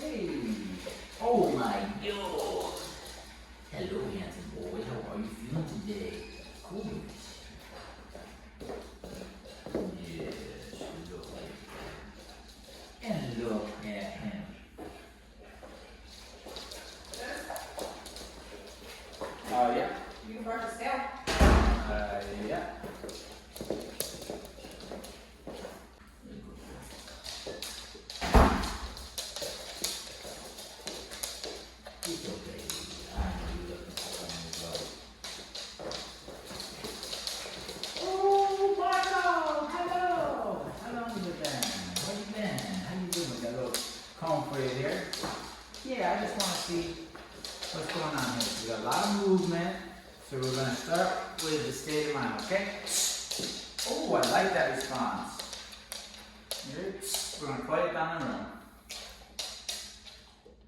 Hey. Oh my God. Hello, handsome boy. How are you feeling today? Cool. Yes, look. And look at him. Yeah. You can brush his tail. Yeah. It's okay. I'm looking for him as well. Oh, Marco! Hello! How long have you been? Where you been? How you doing? Got a little comb for you here. Yeah, I just want to see what's going on here. We got a lot of movement, so we're going to start with the state of mind, okay? Oh, I like that response. We're going to quiet down the room.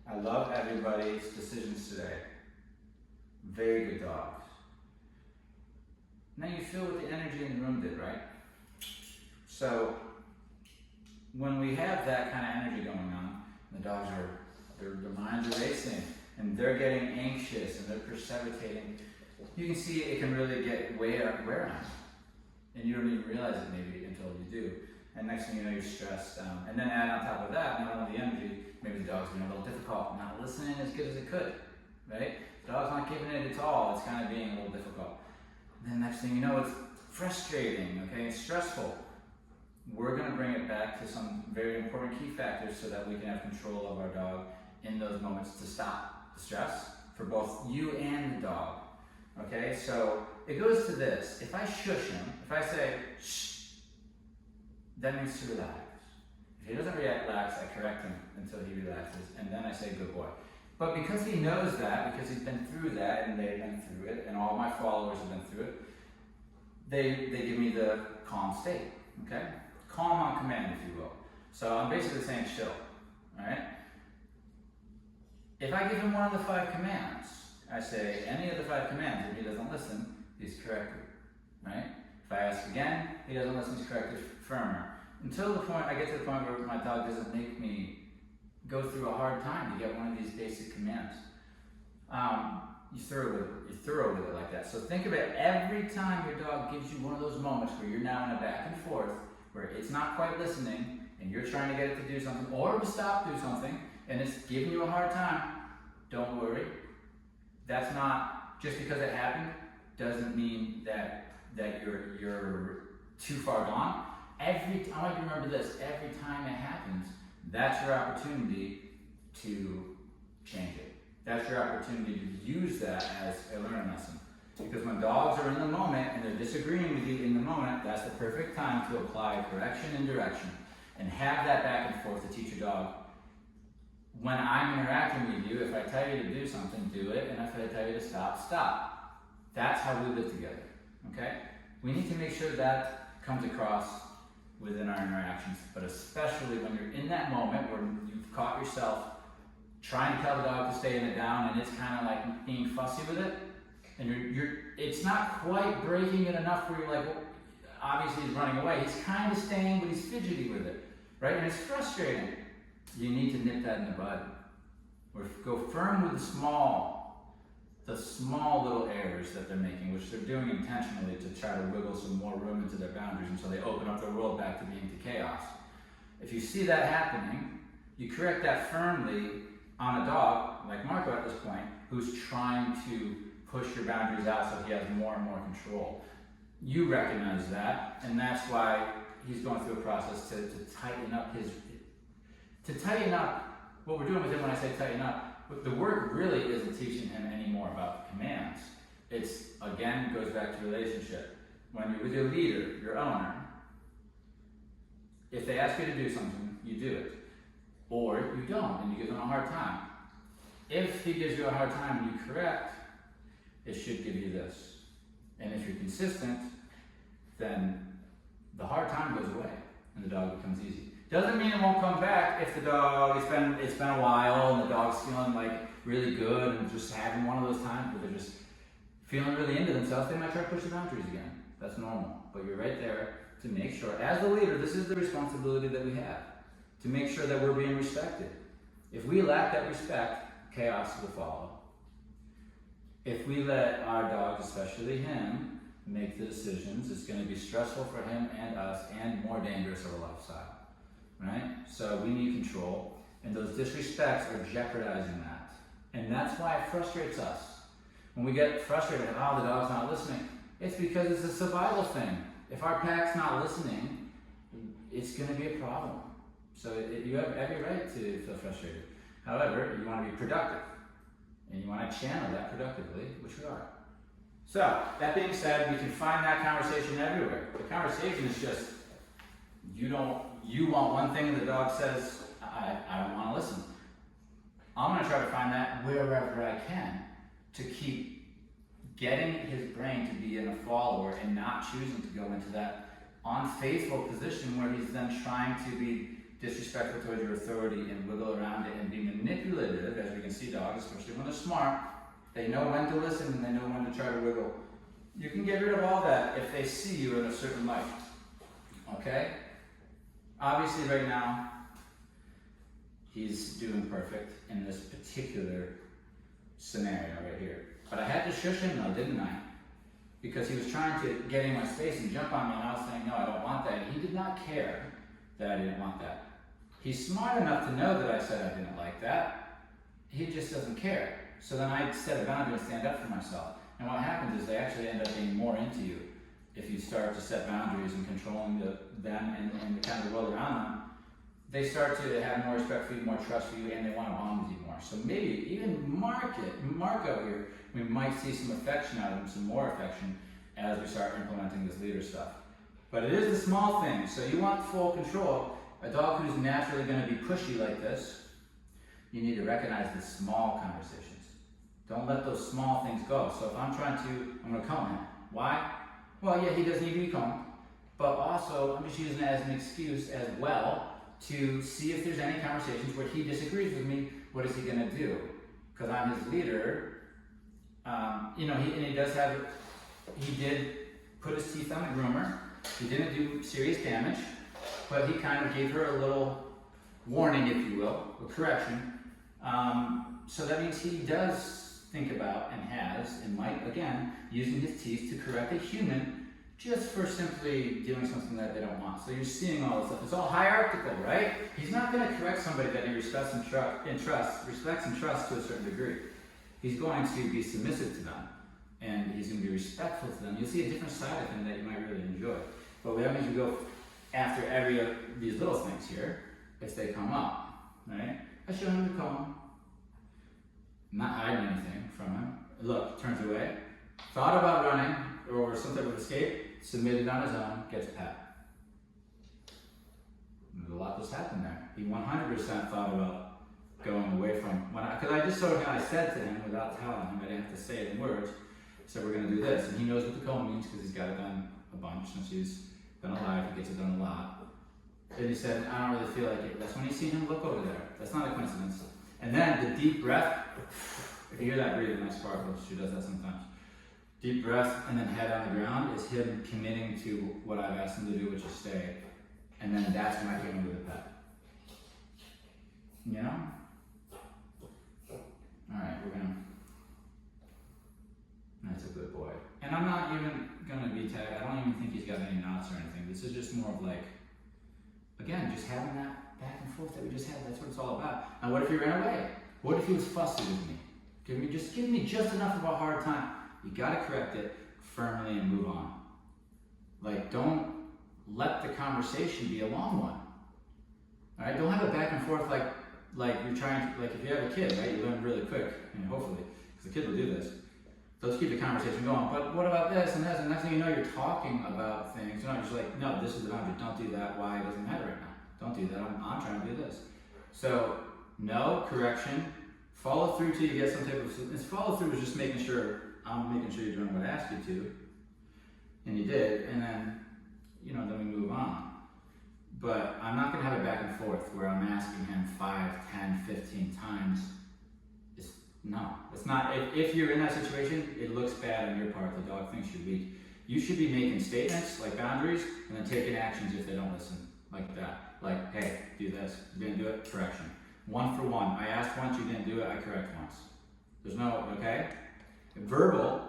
I love everybody's decisions today. Very good dogs. Now you feel what the energy in the room did, right? So when we have that kind of energy going on, the dogs are, their minds are racing and they're getting anxious and they're precipitating. You can see it can really get wear on you. And you don't even realize it maybe until you do. And next thing you know, you're stressed. And then add on top of that, not only the energy, maybe the dog's being a little difficult, not listening as good as it could, right? The dog's not giving it its all, it's kind of being a little difficult. And then next thing you know, it's frustrating, okay, it's stressful. We're gonna bring it back to some very important key factors so that we can have control of our dog in those moments to stop the stress for both you and the dog, okay? So it goes to this, if I shush him, if I say, shh, that means to relax. If he doesn't relax, I correct him until he relaxes, and then I say, good boy. But because he knows that, because he's been through that, and they've been through it, and all my followers have been through it, they give me the calm state, okay? Calm on command, if you will. So I'm basically saying chill, all right? If I give him one of the 5 commands, I say any of the 5 commands, if he doesn't listen, he's corrected, right? If I ask again, he doesn't listen, he's corrected firmer. Until the point, I get to the point where my dog doesn't make me go through a hard time to get one of these basic commands. You're thorough with it like that. So think of it, every time your dog gives you one of those moments where you're now in a back and forth, where it's not quite listening, and you're trying to get it to do something, or to stop do something, and it's giving you a hard time, don't worry. That's not, just because it happened, doesn't mean that you're too far gone. I want you to remember this, every time it happens, that's your opportunity to change it. That's your opportunity to use that as a learning lesson. Because when dogs are in the moment and they're disagreeing with you in the moment, that's the perfect time to apply correction and direction. And have that back and forth to teach your dog. When I'm interacting with you, if I tell you to do something, do it. And if I tell you to stop, stop. That's how we live together, okay? We need to make sure that comes across within our interactions, but especially when you're in that moment where you've caught yourself trying to tell the dog to stay in it down and it's kind of like being fussy with it, and it's not quite breaking it enough where you're like, well, obviously he's running away. He's kind of staying, but he's fidgety with it, right? And it's frustrating. You need to nip that in the bud. Or go firm with the small little errors that they're making, which they're doing intentionally to try to wiggle some more room into their boundaries until they open up their world back to being to chaos. If you see that happening, you correct that firmly on a dog, like Marco at this point, who's trying to push your boundaries out so he has more and more control. You recognize that, and that's why he's going through a process to tighten up what we're doing with him. When I say tighten up, the work really isn't teaching him any more about the commands. It's, again, goes back to relationship. When you're with your leader, your owner, if they ask you to do something, you do it. Or you don't, and you give them a hard time. If he gives you a hard time and you correct, it should give you this. And if you're consistent, then the hard time goes away and the dog becomes easy. Doesn't mean it won't come back if the dog, it's been a while and the dog's feeling like really good and just having one of those times where they're just feeling really into themselves. They might try to push the boundaries again. That's normal. But you're right there to make sure, as the leader, this is the responsibility that we have, to make sure that we're being respected. If we lack that respect, chaos will follow. If we let our dogs, especially him, make the decisions, it's going to be stressful for him and us and more dangerous of a lifestyle, right? So we need control, and those disrespects are jeopardizing that. And that's why it frustrates us. When we get frustrated, oh, the dog's not listening, it's because it's a survival thing. If our pack's not listening, it's going to be a problem. So you have every right to feel frustrated. However, you want to be productive, and you want to channel that productively, which we are. So, that being said, we can find that conversation everywhere. The conversation is just, you want one thing and the dog says, I don't want to listen. I'm going to try to find that wherever I can to keep getting his brain to be in a follower and not choosing to go into that unfaithful position where he's then trying to be disrespectful towards your authority and wiggle around it and be manipulative, as we can see dogs, especially when they're smart. They know when to listen and they know when to try to wiggle. You can get rid of all that if they see you in a certain light. Okay? Obviously right now, he's doing perfect in this particular scenario right here. But I had to shush him though, didn't I? Because he was trying to get in my space and jump on me, and I was saying, no, I don't want that. And he did not care that I didn't want that. He's smart enough to know that I said I didn't like that. He just doesn't care. So then I set a boundary and stand up for myself. And what happens is they actually end up being more into you if you start to set boundaries and controlling them and the kind of the world around them. They start to have more respect for you, more trust for you, and they want to bond with you more. So maybe even Mark out here, we might see some affection out of him, some more affection as we start implementing this leader stuff. But it is the small things. So you want full control. A dog who's naturally going to be pushy like this, you need to recognize the small conversations. Don't let those small things go. So if I'm going to comb him. Why? Well, yeah, he does need to be combed. But also, I'm just using it as an excuse as well to see if there's any conversations where he disagrees with me. What is he going to do? Because I'm his leader. He did put his teeth on the groomer. He didn't do serious damage, but he kind of gave her a little warning, if you will, a correction. So that means he does think about and has, and might, again, using his teeth to correct a human just for simply doing something that they don't want. So you're seeing all this stuff. It's all hierarchical, right? He's not going to correct somebody that he respects and trusts to a certain degree. He's going to be submissive to them, and he's going to be respectful to them. You'll see a different side of him that you might really enjoy. But that means we go after every of these little things here if they come up, right? I show him the comb. Not hiding anything from him. Look, turns away. Thought about running or some type of escape, submitted on his own, gets a pat. There's a lot that's happened there. He 100% thought about going away from, because I just sort of kind of said to him without telling him, I didn't have to say it in words, so we're going to do this. And he knows what the comb means because he's got it done a bunch since he's been alive. He gets it done a lot. And he said, I don't really feel like it. That's when you see him look over there. That's not a coincidence. And then the deep breath, if you hear that breathing, my sparkle, she does that sometimes. Deep breath and then head on the ground is him committing to what I've asked him to do, which is stay. And then that's when I came in with a pet. You know? Alright, that's a good boy. And I'm not even gonna be tagged, I don't even think he's got any knots or anything. This is just more of like, again, just having that back and forth that we just had. That's what it's all about. Now, what if he ran away? What if he was fussy with me? Give me just enough of a hard time. You gotta correct it firmly and move on. Like, don't let the conversation be a long one. All right, don't have it back and forth like you're trying to, like if you have a kid, right? You learn really quick, and hopefully, because the kid will do this. Let's keep the conversation going. But what about this and this? And next thing you know, you're talking about things. You're not just like, no, this is the boundary. Don't do that. Why? It doesn't matter right now. Don't do that. I'm trying to do this. So, no, correction. Follow through till you get some type of... Follow through is just making sure you're doing what I asked you to. And you did. And then, then we move on. But I'm not going to have it back and forth where I'm asking him 5, 10, 15 times. It's not. If you're in that situation, it looks bad on your part. The dog thinks you're weak. You should be making statements like boundaries and then taking actions if they don't listen. Like that. Like, hey, do this. You didn't do it? Correction. 1 for 1. I asked once, you didn't do it, I correct once. There's no, okay? Verbal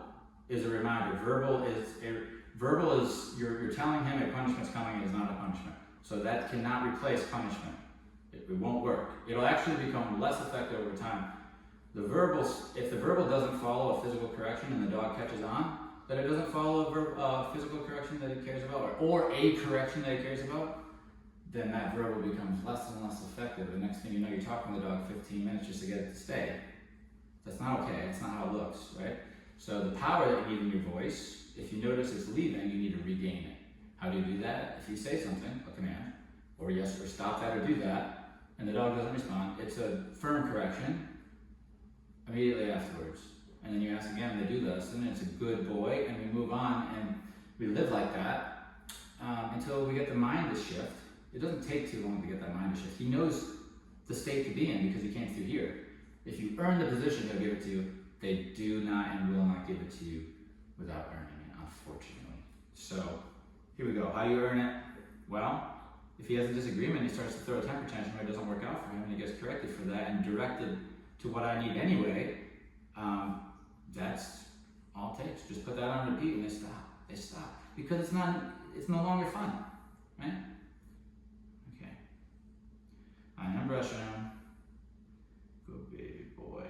is a reminder. Verbal is you're telling him a punishment's coming, it is not a punishment. So that cannot replace punishment. It won't work. It'll actually become less effective over time. If the verbal doesn't follow a physical correction and the dog catches on, that it doesn't follow a physical correction that he cares about, or a correction that he cares about, then that verbal becomes less and less effective. The next thing you know, you're talking to the dog 15 minutes just to get it to stay. That's not okay. That's not how it looks, right? So the power that you need in your voice, if you notice it's leaving, you need to regain it. How do you do that? If you say something, a command, or yes, or stop that, or do that, and the dog doesn't respond, it's a firm correction immediately afterwards. And then you ask again, and they do this, and it's a good boy, and we move on, and we live like that until we get the mind to shift. It doesn't take too long to get that mind to shift. He knows the state to be in because he came through here. If you earn the position, he'll give it to you. They do not and will not give it to you without earning it, unfortunately. So, here we go. How do you earn it? Well, if he has a disagreement, he starts to throw a temper tantrum, it doesn't work out for him, and he gets corrected for that and directed to what I need anyway. That's all it takes. Just put that on repeat and they stop. They stop. Because it's no longer fun, right? Okay. I am brushing him. Good baby boy.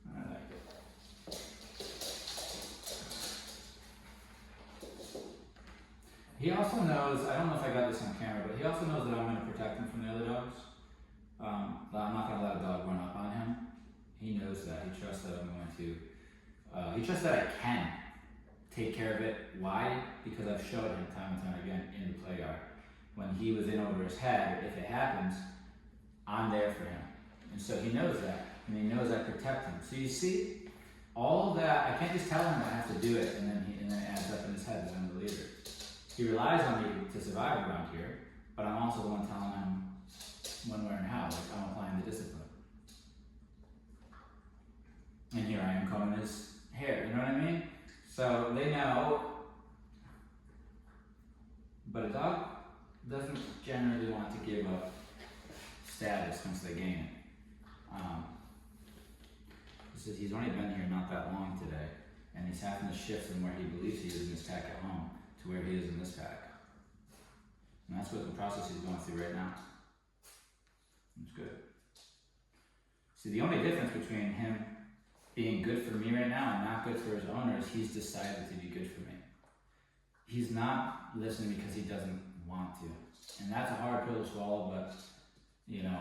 I like it. He also knows, I don't know if I got this on camera, but he also knows that I'm going to protect him from the other dogs. I'm not going to let a dog run up on him. He knows that. He trusts that I'm going to. He trusts that I can take care of it. Why? Because I've showed him time and time again in the play yard. When he was in over his head, if it happens, I'm there for him. And so he knows that. And he knows I protect him. So you see, all of that, I can't just tell him I have to do it and then it adds up in his head that I'm the leader. He relies on me to survive around here, but I'm also the one telling him when, where, and how. Like I'm applying the discipline. And here I am combing his hair, you know what I mean? So they know, but a dog doesn't generally want to give up status once they gain it. He says he's only been here not that long today, and he's having to shift from where he believes he is in his pack at home to where he is in this pack. And that's what the process he's going through right now. It's good. See, the only difference between him being good for me right now and not good for his owner is he's decided to be good for me. He's not listening because he doesn't want to. And that's a hard pill to swallow, but, you know,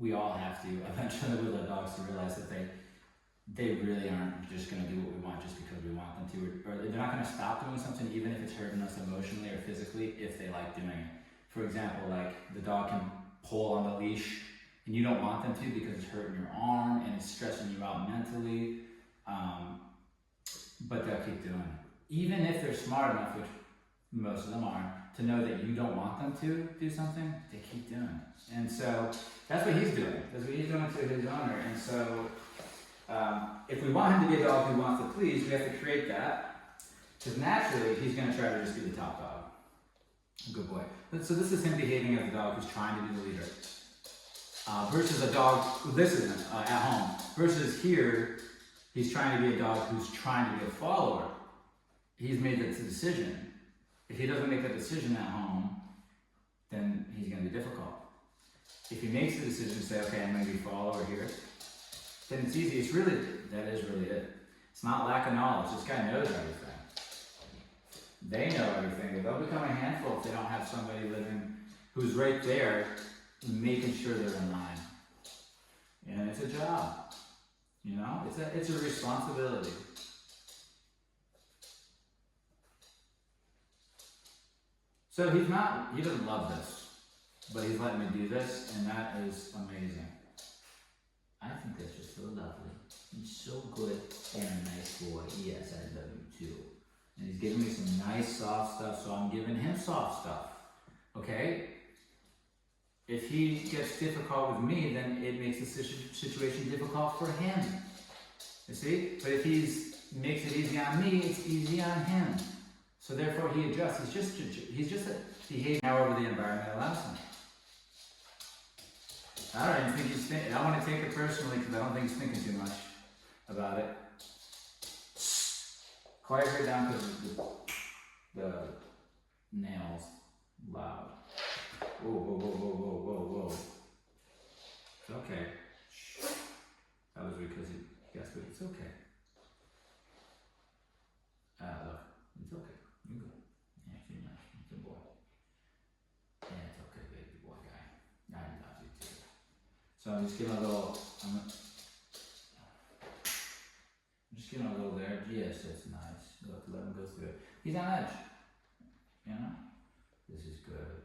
we all have to eventually with our dogs to realize that they really aren't just going to do what we want just because we want them to, or they're not going to stop doing something even if it's hurting us emotionally or physically if they like doing it. For example, like the dog can pull on the leash and you don't want them to because it's hurting your arm and it's stressing you out mentally, but they'll keep doing it. Even if they're smart enough, which most of them are, to know that you don't want them to do something, they keep doing it. And so that's what he's doing. That's what he's doing to his owner. And so if we want him to be a dog who wants to please, we have to create that. Because naturally, he's going to try to just be the top dog. Good boy. So this is him behaving as a dog who's trying to be the leader. Versus a dog, this isn't at home. Versus here, he's trying to be a dog who's trying to be a follower. He's made that decision. If he doesn't make that decision at home, then he's going to be difficult. If he makes the decision to say, okay, I'm going to be a follower here, then it's easy. It's really, that is really it. It's not lack of knowledge. This guy knows everything. They know everything, but they'll become a handful if they don't have somebody living who's right there making sure they're in line. And it's a job. You know, it's a responsibility. So he doesn't love this, but he's letting me do this, and that is amazing. I think that's just so lovely. He's so good and a nice boy. Yes, I love you too. And he's giving me some nice soft stuff, so I'm giving him soft stuff. Okay? If he gets difficult with me, then it makes the situation difficult for him. You see? But if he makes it easy on me, it's easy on him. So therefore he adjusts. He's just behaving however the environment allows him. I don't even think he's thinking. I want to take it personally because I don't think he's thinking too much about it. Quiet her down because the nails loud. Whoa, whoa, whoa, whoa, whoa, whoa, whoa. It's okay. Shh. That was because he guessed, but it's okay. Look, it's okay. You go. Yeah, you're nice. It's a boy. Yeah, it's okay, baby boy guy. I love you too. So I'm just giving a little. I'm just giving a little there. Yes, that's nice. Look, let him go through it. He's on edge. You know? This is good.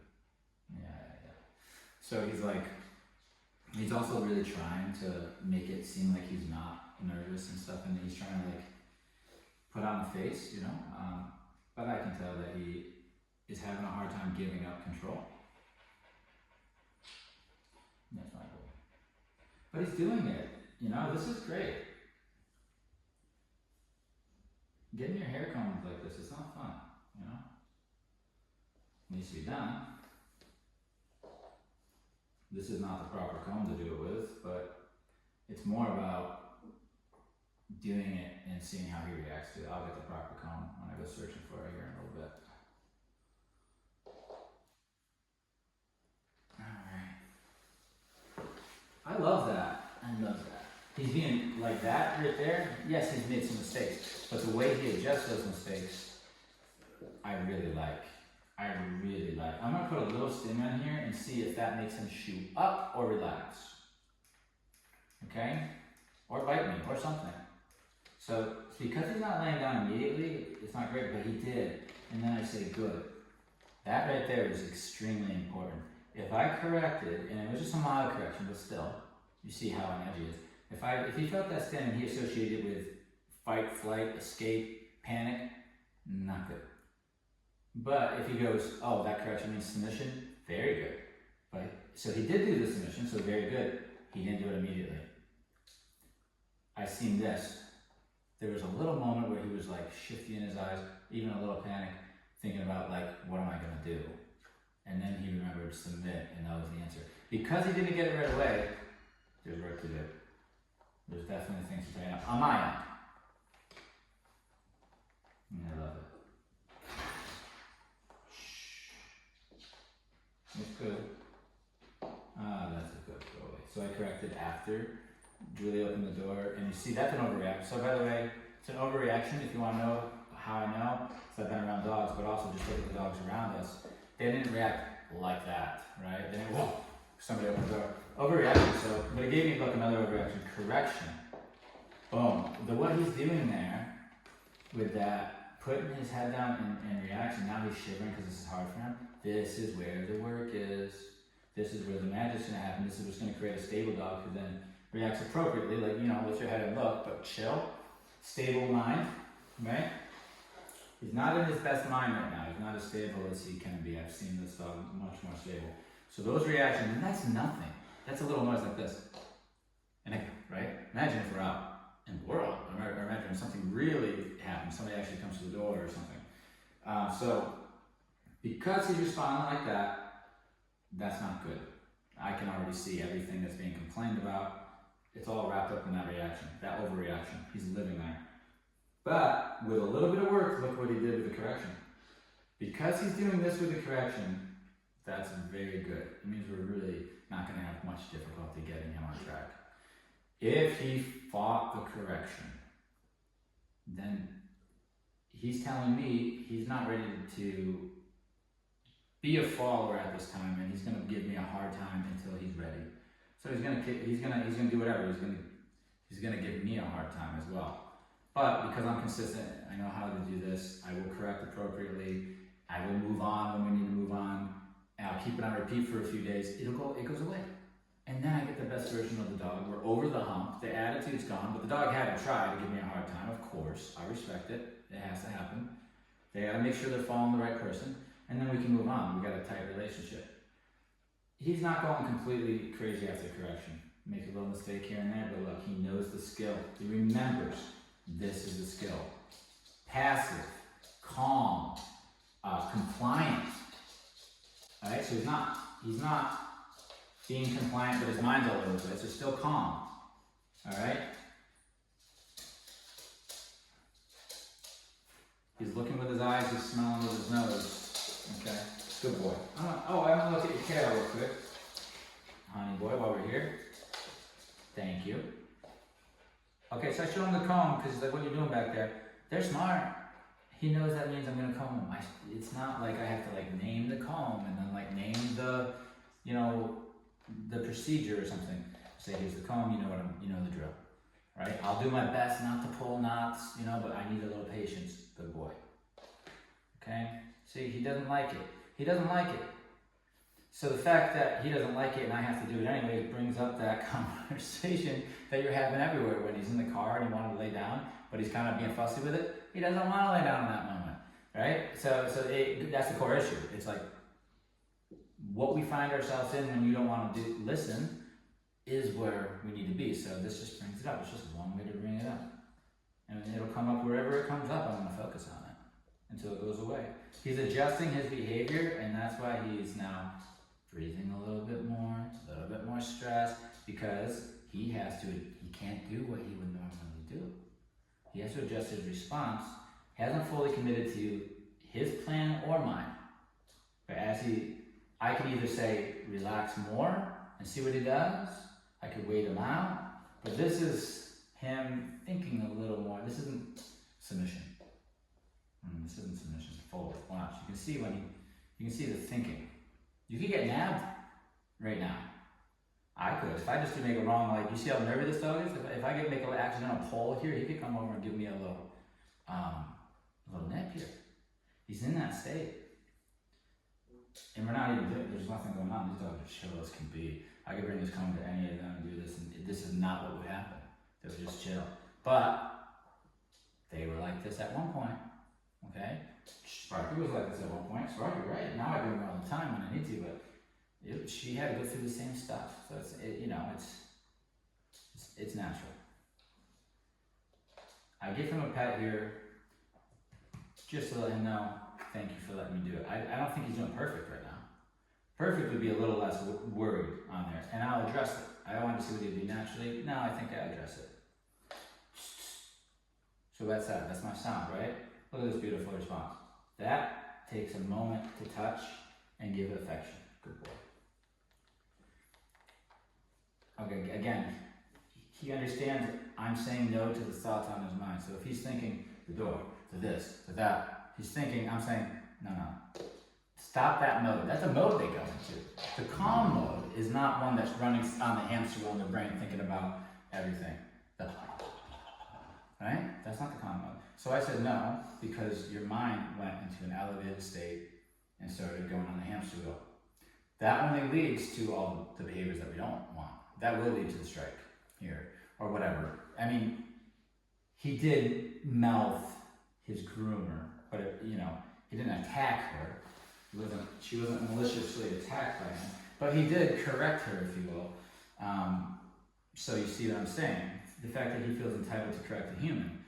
Yeah. So he's also really trying to make it seem like he's not nervous and stuff, and he's trying to like put on the face, you know? But I can tell that he is having a hard time giving up control. That's my goal. But he's doing it, you know? This is great. Getting your hair combed like this, it's not fun, you know? It needs to be done. This is not the proper comb to do it with, but it's more about doing it and seeing how he reacts to it. I'll get the proper comb when I go searching for it here in a little bit. Alright. I love that. I love that. He's being like that right there. Yes, he's made some mistakes, but the way he adjusts those mistakes, I really like. I'm gonna put a little sting on here and see if that makes him shoot up or relax. Okay? Or bite me or something. So because he's not laying down immediately, it's not great, but he did. And then I say, good. That right there is extremely important. If I corrected, and it was just a mild correction, but still, you see how on edge he is. If he felt that sting and he associated with fight, flight, escape, panic, not good. But if he goes, oh, that correction means submission, very good. But so he did do the submission, so very good. He didn't do it immediately. I seen this. There was a little moment where he was like shifty in his eyes, even a little panic, thinking about like, what am I gonna do? And then he remembered submit, and that was the answer. Because he didn't get it right away, there's work to do. There's definitely things to tighten up on my end. And I love it. It's good. That's a good boy. So I corrected after Julie opened the door, and you see that's an overreaction. So by the way, it's an overreaction. If you want to know how I know, so I've been around dogs, but also just look at the dogs around us. They didn't react like that, right? They didn't, whoa, somebody opened the door. Overreaction. So, but it gave me like another overreaction. Correction. Boom. What he's doing there with that, putting his head down and reaction, now he's shivering because this is hard for him. This is where the work is. This is where the magic's gonna happen. This is what's gonna create a stable dog who then reacts appropriately, like, you know, lift your head and look, but chill. Stable mind, right? He's not in his best mind right now. He's not as stable as he can be. I've seen this dog much more stable. So those reactions, and that's nothing. That's a little noise like this. And I, right? Imagine if we're out in the world, or imagine if something really happens, somebody actually comes to the door or something. So, because he's responding like that, that's not good. I can already see everything that's being complained about. It's all wrapped up in that reaction, that overreaction. He's living there. But with a little bit of work, look what he did with the correction. Because he's doing this with the correction, that's very good. It means we're really not going to have much difficulty getting him on track. If he fought the correction, then he's telling me he's not ready to be a follower at this time, and he's going to give me a hard time until he's ready. So he's going to do whatever. He's going to give me a hard time as well. But because I'm consistent, I know how to do this. I will correct appropriately. I will move on when we need to move on. And I'll keep it on repeat for a few days. It goes away. And then I get the best version of the dog. We're over the hump. The attitude's gone, but the dog had to try to give me a hard time. Of course, I respect it. It has to happen. They got to make sure they're following the right person, and then we can move on. We got a tight relationship. He's not going completely crazy after correction. Makes a little mistake here and there, but look, he knows the skill. He remembers this is the skill. Passive, calm, compliant. All right, so he's not being compliant, but his mind's all over the place. So still calm. All right? He's looking with his eyes, he's smelling with his nose. Okay? Good boy. I'm gonna look at your tail real quick. Honey boy, while we're here. Thank you. Okay, so I show him the comb, because he's like, what are you doing back there? They're smart. He knows that means I'm gonna comb him. It's not like I have to like name the comb and then like name the, you know, the procedure or something. Say, here's the comb, you know the drill. Right? I'll do my best not to pull knots, you know, but I need a little patience. Good boy. Okay? See, he doesn't like it. He doesn't like it. So the fact that he doesn't like it and I have to do it anyway brings up that conversation that you're having everywhere when he's in the car and he wanted to lay down, but he's kind of being fussy with it. He doesn't want to lay down in that moment, right? So that's the core issue. It's like what we find ourselves in when you don't want to listen is where we need to be. So this just brings it up. It's just one way to bring it up. And it'll come up wherever it comes up. I'm going to focus on it until it goes away. He's adjusting his behavior, and that's why he's now breathing a little bit more stress, because he can't do what he would normally do. He has to adjust his response. He hasn't fully committed to his plan or mine. But I could either say, relax more and see what he does. I could wait him out. But this is him thinking a little more. This isn't submission. This isn't submission. Forward. Watch. You can see you can see the thinking. You could get nabbed right now. I could. If I just make a wrong, like, you see how nervous this dog is? If I could make an accidental pull here, he could come over and give me a little nip here. He's in that state. And we're not even doing, there's nothing going on. These dogs are chill as can be. I could bring this comb to any of them and do this, and this is not what would happen. They would just chill. But they were like this at one point. Okay? Sparky was like this at one point. Sparky, right? Now I do it all the time when I need to, but she had to go through the same stuff. So it's natural. I give him a pet here just to let him know, thank you for letting me do it. I don't think he's doing perfect right now. Perfect would be a little less worried on there, and I'll address it. I want to see what he'd do naturally. No, I think I address it. So that's that. That's my sound, right? Look at this beautiful response. That takes a moment to touch and give affection. Good boy. Okay, again, he understands I'm saying no to the thoughts on his mind. So if he's thinking the door, to this, to that, he's thinking, I'm saying, no. Stop that mode. That's a mode they go into. The calm mode is not one that's running on the hamster wheel in the brain thinking about everything. Right? That's not the calm mode. So I said no, because your mind went into an elevated state and started going on the hamster wheel. That only leads to all the behaviors that we don't want. That will lead to the strike here, or whatever. I mean, he did mouth his groomer, but he didn't attack her. She wasn't maliciously attacked by him, but he did correct her, if you will. So you see what I'm saying? The fact that he feels entitled to correct the human,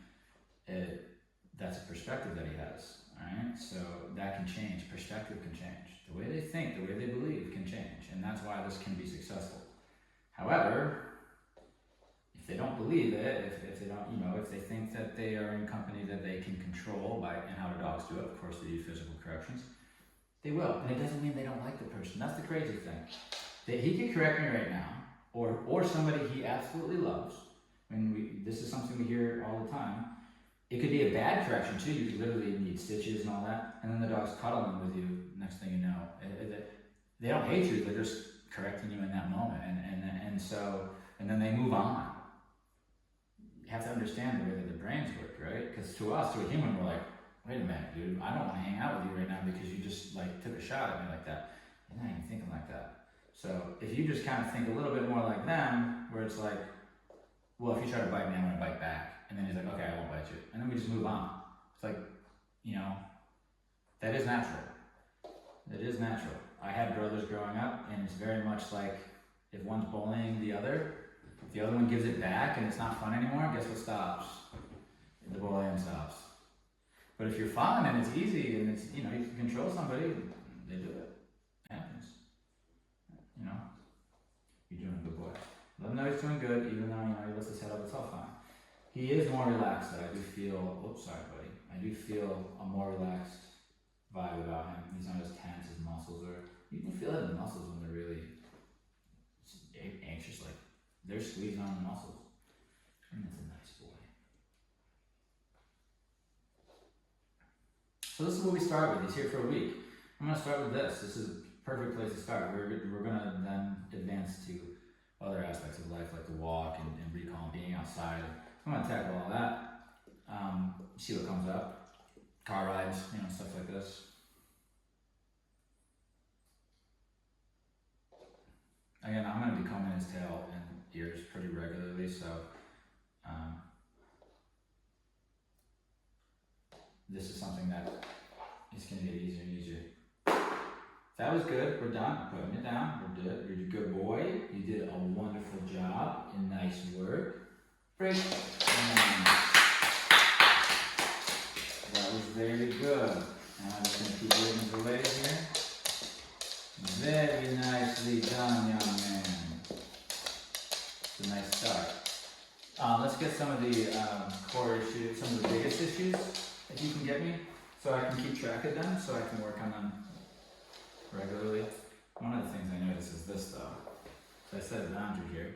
that's a perspective that he has. All right, so that can change. Perspective can change. The way they think, the way they believe can change, and that's why this can be successful. However, if they don't believe it, if they don't, if they think that they are in company that they can control and how the dogs do it, of course they do physical corrections, they will. And it doesn't mean they don't like the person. That's the crazy thing. That he could correct me right now, or somebody he absolutely loves. This is something we hear all the time. It could be a bad correction too. You could literally need stitches and all that, and then the dog's cuddling with you. Next thing you know, they don't hate you. They're just correcting you in that moment, and then they move on. You have to understand the way that the brains work, right? Because to us, to a human, we're like, wait a minute, dude, I don't want to hang out with you right now because you just took a shot at me like that. You're not even thinking like that. So if you just kind of think a little bit more like them, where it's like, well, if you try to bite me, I'm gonna bite back. And then he's like, okay, I won't bite you. And then we just move on. It's like, that is natural. It is natural. I had brothers growing up, and it's very much like if one's bullying the other, if the other one gives it back and it's not fun anymore, guess what stops? The bullying stops. But if you're fun and it's easy and it's, you can control somebody, they do it. It happens. Taylor's doing good, even though, he lets his head up, it's all fine. He is more relaxed though. I do feel, oops, sorry buddy. I do feel a more relaxed vibe about him. He's not as tense, his muscles are, you can feel it in the muscles when they're really anxious, like they're squeezing on the muscles. And that's a nice boy. So this is what we start with. He's here for a week. I'm gonna start with this. This is a perfect place to start. We're gonna then advance to other aspects of life, like the walk and recall and being outside. I'm gonna tackle all that. See what comes up. Car rides, stuff like this. Again, I'm gonna be combing his tail and ears pretty regularly, so this is something that is gonna get easier and easier. That was good. We're done. I'm putting it down. We're good. You're a good boy. You did a wonderful job and nice work. Break. That was very good. And I'm just gonna keep moving the way here. Very nicely done, young man. It's a nice start. Let's get some of the core issues, some of the biggest issues that you can get me, so I can keep track of them, so I can work on them regularly. One of the things I noticed is this though. So I set a boundary here.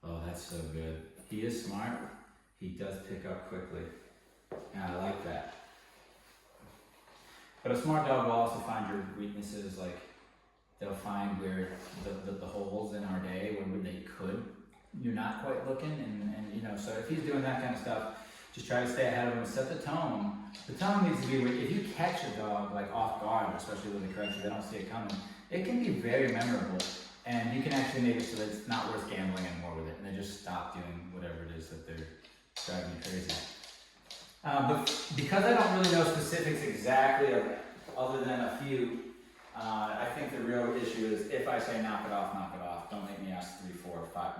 Oh, that's so good. He is smart. He does pick up quickly. And I like that. But a smart dog will also find your weaknesses, like they'll find where the holes in our day where they could. You're not quite looking and so if he's doing that kind of stuff, just try to stay ahead of him, set the tone. The tone needs to be, if you catch a dog like off guard, especially with the correction, they don't see it coming, it can be very memorable. And you can actually make it so that it's not worth gambling anymore with it, and they just stop doing whatever it is that they're driving you crazy. But because I don't really know specifics exactly of it, other than a few, I think the real issue is if I say knock it off, don't make me ask 3, 4, 5,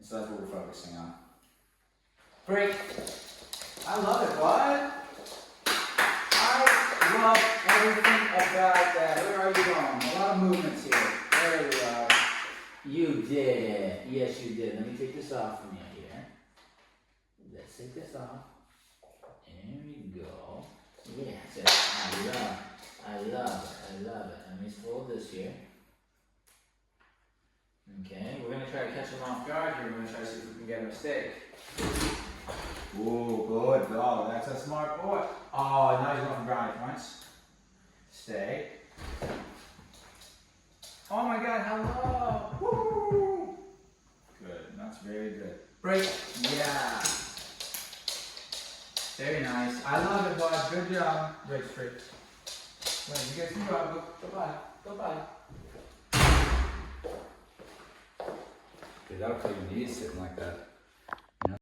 So that's what we're focusing on. Break. I love it, bud. I love everything about that. Where are you going? A lot of movements here. There we are. You did it. Yes, you did. Let me take this off from you here. Let's take this off. There we go. Yes, I love it. Let me fold this here. Okay, we're going to try to catch him off guard here. We're going to try to see if we can get a mistake. Ooh, good dog. That's a smart boy. Oh, now he's going for brownie points. Stay. Oh my God, hello. Woo! Good. That's very good. Break. Yeah. Very nice. I love it, bud. Good job. Break straight. Wait, you guys can go. Goodbye. Goodbye. Dude, that'll kill your knees sitting like that.